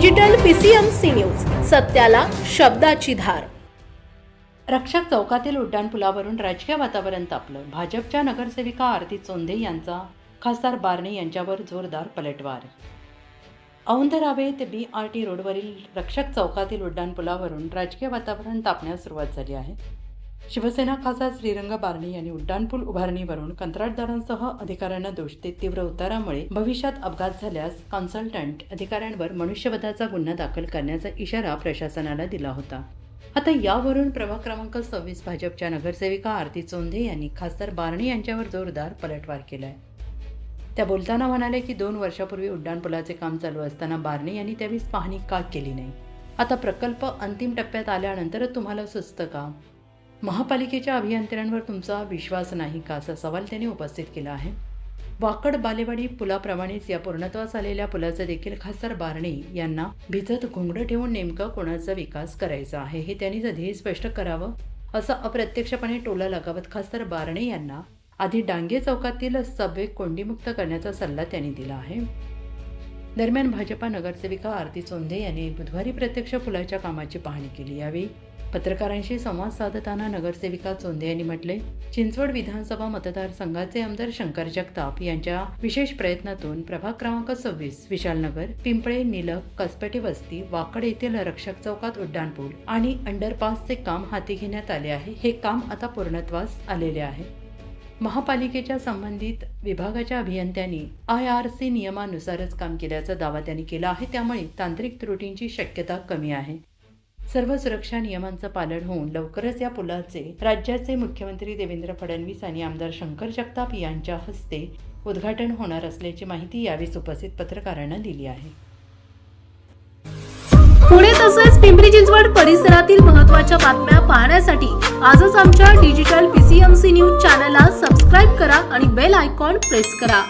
Digital PCMC news, सत्याला शब्दाची धार। रक्षक चौकातील उड्डाणपुलावरून राजकीय वातावरण तापलं। भाजपच्या नगरसेविका आरती चोंधे यांचा खासदार बारणे यांच्यावर जोरदार पलटवार। औंध रावे ते BRT रोडवरील रक्षक चौकातील उड्डाणपुलावरून राजकीय वातावरण तापण्यास सुरुवात झाली आहे। शिवसेना खासदार श्रीरंग बारणे यांनी उड्डाणपूल उभारणीवरून कंत्राटदारांसह अधिकाऱ्यांना दोष देत तीव्र उतारामुळे भविष्यात अपघात झाल्यास कन्सल्टंट अधिकाऱ्यांवर मनुष्यवधाचा गुन्हा दाखल करण्याचा इशारा प्रशासनाला दिला होता। आता यावरून प्रभाग क्रमांक 26 भाजपच्या नगरसेविका आरती चोंधे यांनी खासदार बारणे यांच्यावर जोरदार पलटवार केलाय। त्या बोलताना म्हणाले की 2 वर्षापूर्वी उड्डाणपुलाचे काम चालू असताना बारणे यांनी त्यावेळी पाहणी का केली नाही। आता प्रकल्प अंतिम टप्प्यात आल्यानंतर तुम्हाला सुचतं का? महापालिकेच्या अभियंत्यांवर तुमचा विश्वास नाही का, असा सवाल त्यांनी उपस्थित केला आहे। वाकड बालेवाडी पुलाप्रमाणेच या पूर्णत्वास आलेल्या पुलाचा देखील खासदार बारणे यांना भिजत घोंगडं ठेवून नेमका कोणाचा विकास करायचा आहे हे त्यांनी ध्येय स्पष्ट करावं, असं अप्रत्यक्षपणे टोला लगावत खासदार बारणे यांना आधी डांगे चौकातील सबवे कोंडीमुक्त करण्याचा सल्ला त्यांनी दिला आहे। दरम्यान भाजपा नगरसेविका आरती चोंधे यांनी बुधवारी प्रत्यक्ष पुलाच्या कामाची पाहणी केली। यावेळी पत्रकारांशी संवाद साधताना नगरसेविका चोंधे यांनी म्हटले, चिंचवड विधानसभा मतदारसंघाचे आमदार शंकर जगताप यांच्या विशेष प्रयत्नातून प्रभाग क्रमांक 26 विशालनगर, पिंपळे, निलक, कसपेटे वस्ती, वाकड येथील रक्षक चौकात उड्डाणपूल आणि अंडरपासचे काम हाती घेण्यात आले आहे। हे काम आता पूर्णत्वास आलेले आहे। महापालिकेच्या संबंधित विभागाच्या अभियंत्यांनी IRC नियमानुसारच काम केल्याचा दावा त्यांनी केला आहे, त्यामुळे तांत्रिक त्रुटींची शक्यता कमी आहे। सर्व सुरक्षा नियमांचं पालन होऊन लवकरच या पुलाचे राज्याचे मुख्यमंत्री देवेंद्र फडणवीस आणि आमदार शंकर जगताप यांच्या हस्ते उद्घाटन होणार असल्याची माहिती यावेळी उपस्थित पत्रकारांना दिली आहे। पुणे तसेच पिंपरी चिंचवड परिसरातील महत्त्वाच्या बातम्या पाहण्यासाठी आजच आमच्या डिजिटल PCMC न्यूज चॅनलला सबस्क्राइब करा आणि बेल आयकॉन प्रेस करा।